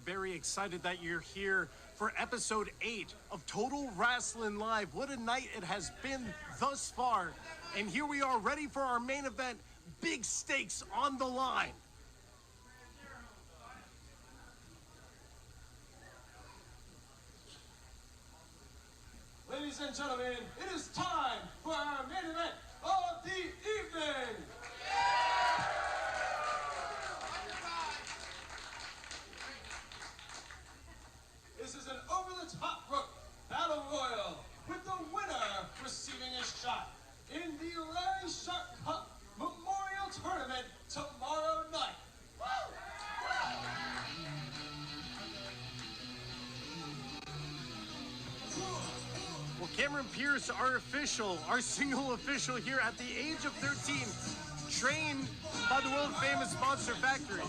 very excited that you're here for episode 8 of Total Rasslin Live. What a night it has been thus far. And here we are ready for our main event. Big stakes on the line. Ladies and gentlemen, it is time for our main event of the evening. This is an over-the-top rope battle royal with the winner receiving a shot in the Sharpe Cup Memorial Tournament tomorrow night. Well, Cameron Pierce, our official, our single official here at the age of 13, trained by the world-famous Monster Factory.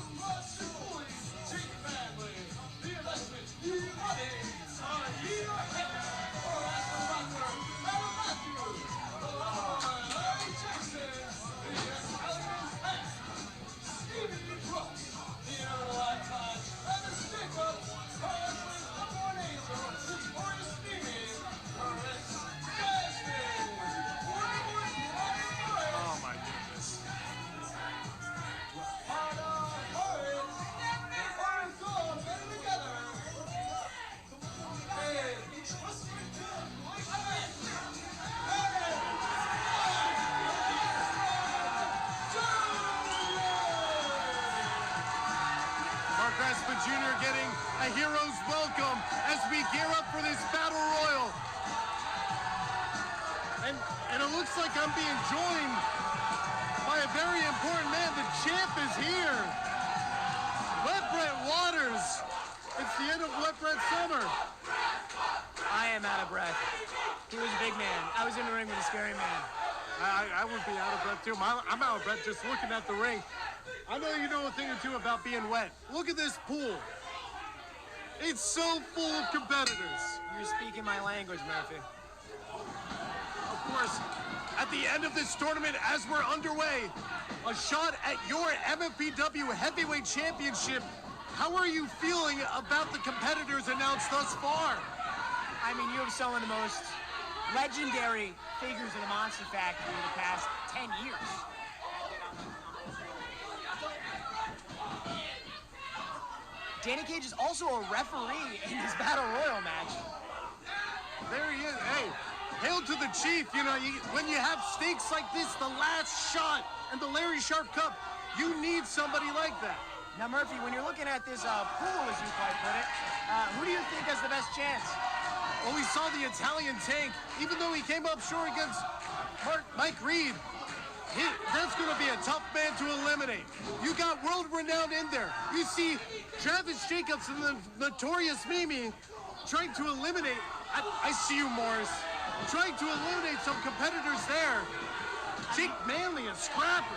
Oh my goodness. Mark Rasslin Jr. getting a hero's welcome as we gear up for this battle royal. And it looks like I'm being joined by a very important man. The champ is here. Wet Brett Waters. It's the end of Wet Brett summer. I am out of breath. He was a big man. I was in the ring with a scary man. I would be out of breath too. I'm out of breath just looking at the ring. I know you know a thing or two about being wet. Look at this pool. It's so full of competitors. You're speaking my language, Murphy. Of course, at the end of this tournament, as we're underway, a shot at your MFPW Heavyweight Championship. How are you feeling about the competitors announced thus far? I mean, you have some of the most legendary figures of the Monster Factory in the past 10 years. Danny Cage is also a referee in this Battle Royal match. There he is. Hey, hail to the chief. You know, when you have stakes like this, the last shot and the Larry Sharpe Cup, you need somebody like that. Now, Murphy, when you're looking at this pool, as you quite put it, who do you think has the best chance? Well, we saw the Italian Tank. Even though he came up short against Mike Reed, that's going to be a tough man to eliminate. You got world-renowned in there. You see Travis Jacobs and the notorious Mimi trying to eliminate, I see you, Morris, trying to eliminate some competitors there. Jake Manley, a scrapper.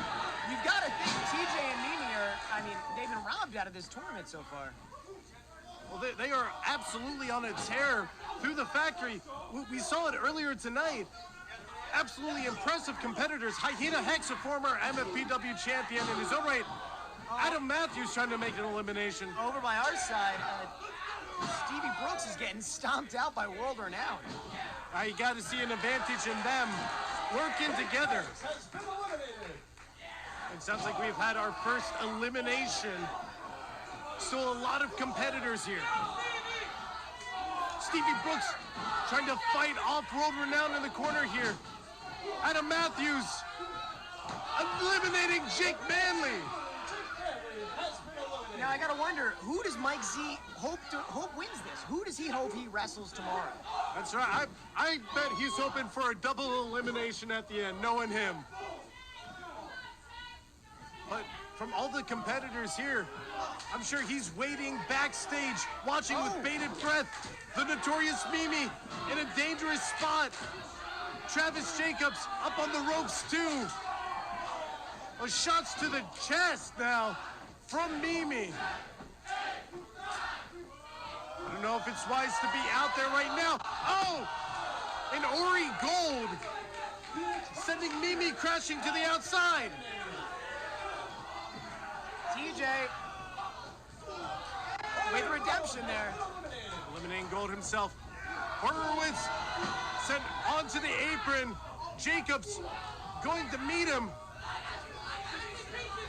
You've got to think TJ and Mimi they've been robbed out of this tournament so far. Well, they are absolutely on a tear through the factory. We saw it earlier tonight. Absolutely impressive competitors. Hyena Hex, a former MFPW champion in his own right. Adam Matthews trying to make an elimination. Over by our side, Stevie Brooks is getting stomped out by World Renowned. You got to see an advantage in them working together. It sounds like we've had our first elimination. Still a lot of competitors here. Stevie Brooks trying to fight off World Renowned in the corner here. Adam Matthews eliminating Jake Manley. Now I gotta wonder, who does Mike Z hope wins this? Who does he hope he wrestles tomorrow? That's right. I bet he's hoping for a double elimination at the end, knowing him. But from all the competitors here, I'm sure he's waiting backstage, watching with bated breath. The notorious Mimi in a dangerous spot. Travis Jacobs up on the ropes too. Shots to the chest now from Mimi. I don't know if it's wise to be out there right now. Oh! An Ori Gold sending Mimi crashing to the outside. TJ with redemption there. Eliminating Gold himself. Horowitz sent onto the apron. Jacobs going to meet him.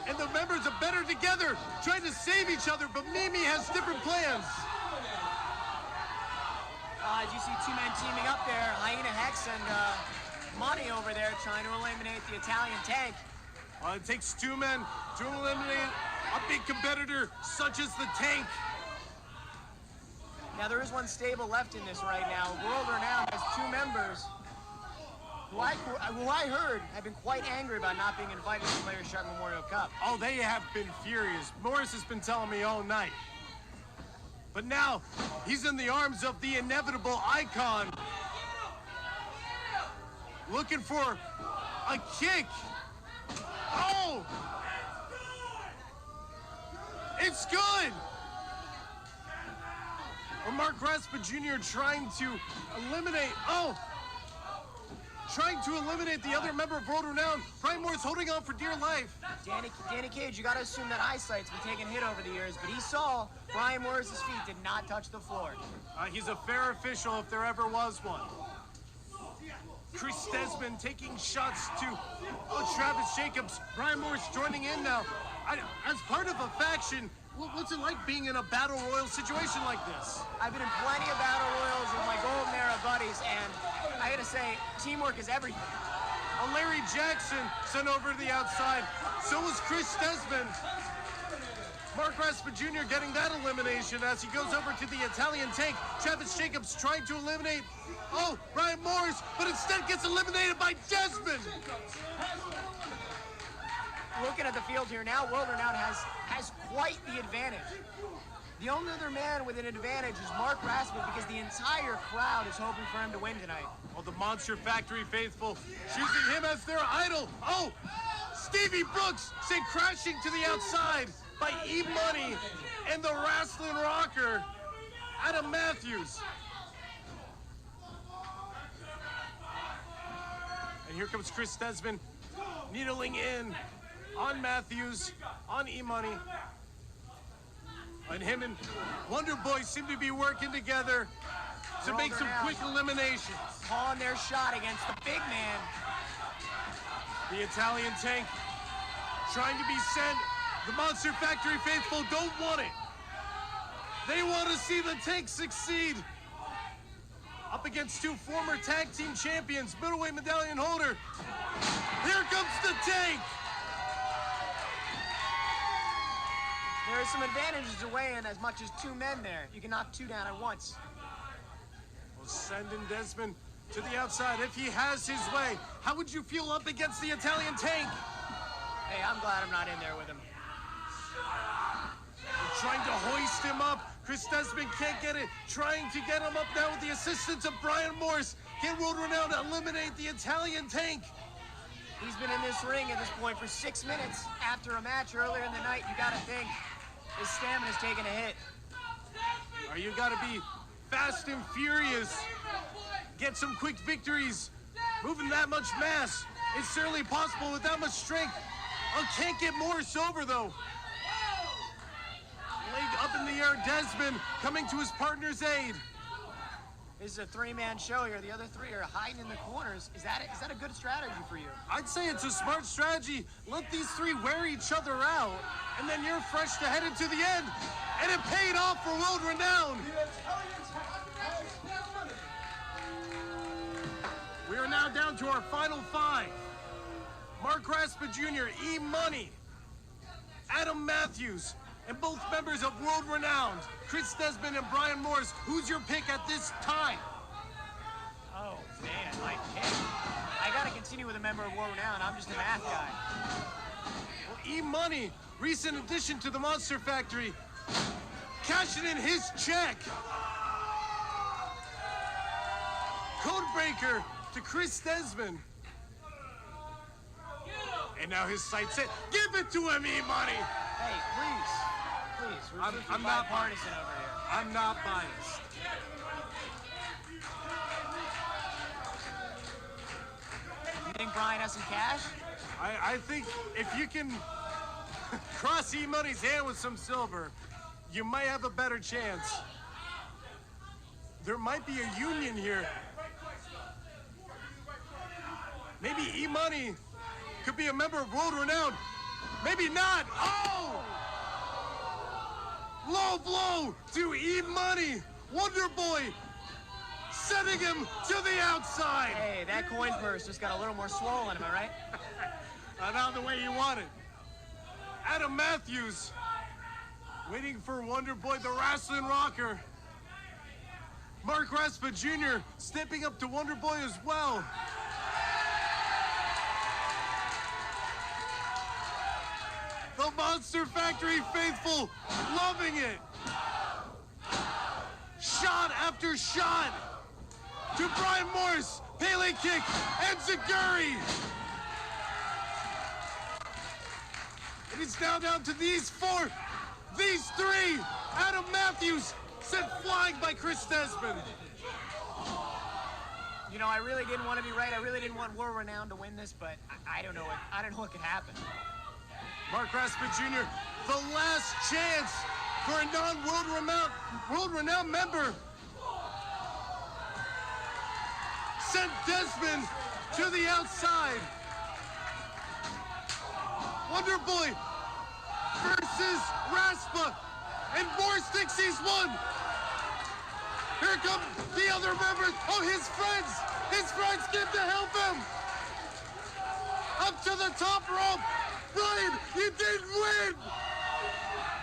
And the members are better together, trying to save each other, but Mimi has different plans. As you see two men teaming up there, Hyena Hex and Money over there trying to eliminate the Italian Tank. It takes two men to eliminate a big competitor such as the Tank. Now there is one stable left in this right now. World Renowned has two members who I heard have been quite angry about not being invited to the Larry Sharpe Memorial Cup. Oh, they have been furious. Morris has been telling me all night. But now, he's in the arms of the inevitable icon. Looking for a kick. Oh! It's good! Or Mark Rasslin Jr. trying to eliminate, trying to eliminate the other member of World Renowned. Brian Moore's holding on for dear life. Danny Cage, you gotta assume that eyesight's been taking a hit over the years, but he saw Brian Moore's feet did not touch the floor. He's a fair official if there ever was one. Chris Desmond taking shots to Travis Jacobs. Brian Moore's joining in now. As part of a faction, what's it like being in a battle royal situation like this? I've been in plenty of battle royals with my Golden Era buddies, and I gotta say, teamwork is everything. Larry Jackson sent over to the outside. So was Chris Desmond. Mark Rasslin Jr. getting that elimination as he goes over to the Italian Tank. Travis Jacobs trying to eliminate, Brian Morris, but instead gets eliminated by Desmond. Looking at the field here now, World Renowned has quite the advantage. The only other man with an advantage is Mark Rasslin because the entire crowd is hoping for him to win tonight. The Monster Factory faithful choosing him as their idol. Stevie Brooks sent crashing to the outside by E-Money and the Rasslin Rocker, Adam Matthews. And here comes Chris Desmond needling in on Matthews, on E-Money. And him and Wonder Boy seem to be working together to make some quick eliminations. Calling their shot against the big man. The Italian Tank trying to be sent. The Monster Factory faithful don't want it. They want to see the Tank succeed. Up against two former tag team champions, middleweight medallion holder. Here comes the Tank. There are some advantages to weigh in as much as two men there. You can knock two down at once. Well, sending Desmond to the outside if he has his way. How would you feel up against the Italian Tank? Hey, I'm glad I'm not in there with him. They're trying to hoist him up. Chris Desmond can't get it. Trying to get him up now with the assistance of Brian Morris. Can World Renowned eliminate the Italian Tank? He's been in this ring at this point for 6 minutes after a match earlier in the night. You gotta think his stamina's taking a hit. Or you gotta be fast and furious. Get some quick victories. Moving that much mass is certainly possible with that much strength. Can't get Morris over though. Leg up in the air, Desmond coming to his partner's aid. This is a three-man show here. The other three are hiding in the corners. Is that a good strategy for you? I'd say it's a smart strategy. Let these three wear each other out, and then you're fresh to head into the end. And it paid off for World Renowned. We are now down to our final five. Mark Rasslin Jr., E-Money, Adam Matthews, and both members of World Renowned, Chris Desmond and Brian Morris. Who's your pick at this time? Oh, man, my pick. I gotta continue with a member of World Renowned. I'm just a math guy. Well, E-Money, recent addition to the Monster Factory, cashing in his check. Codebreaker to Chris Desmond. And now his sights set. Give it to him, E-Money. Hey, please. I'm not bipartisan over here. I'm not biased. You think Brian has some cash? I think if you can cross E-Money's hand with some silver, you might have a better chance. There might be a union here. Maybe E-Money could be a member of World Renowned. Maybe not. Oh! Low blow to E-Money. Wonder Boy sending him to the outside. Hey, that coin purse just got a little more swollen, am I right? Not the way you want it. Adam Matthews waiting for Wonder Boy, the Rasslin rocker. Mark Raspa Jr. stepping up to Wonder Boy as well. The Monster Factory faithful loving it. Shot after shot to Brian Morris, Pele kick, and Zaguri. It is now down to these four, these three. Adam Matthews sent flying by Chris Desmond. You know, I really didn't want to be right. I really didn't want World Renowned to win this, but I don't know what could happen. Mark Raspa Jr., the last chance for a non-World Renowned member. Sent Desmond to the outside. Wonder Boy versus Raspa, and Morris thinks he's won. Here come the other members. Oh, his friends came to help him. Up to the top rope. Brian, you didn't win.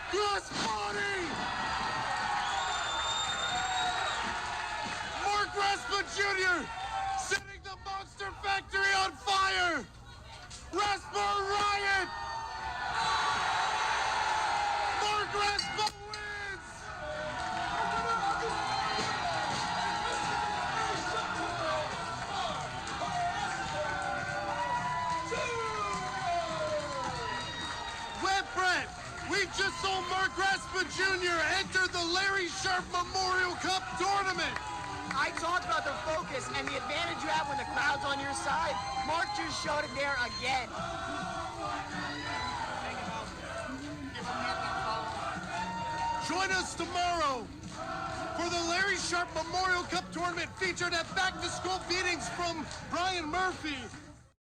Crossbody. Mark Raspa Jr. setting the Monster Factory on fire. Raspa Riot. Mark Raspa wins. Web Brett, we just saw Mark Raspa Jr. enter the Larry Sharpe Memorial Cup tournament. I talked about the focus and the advantage you have when the crowd's on your side. Mark just showed it there again. Join us tomorrow for the Larry Sharpe Memorial Cup tournament featured at Back to School Beatings from Brian Murphy.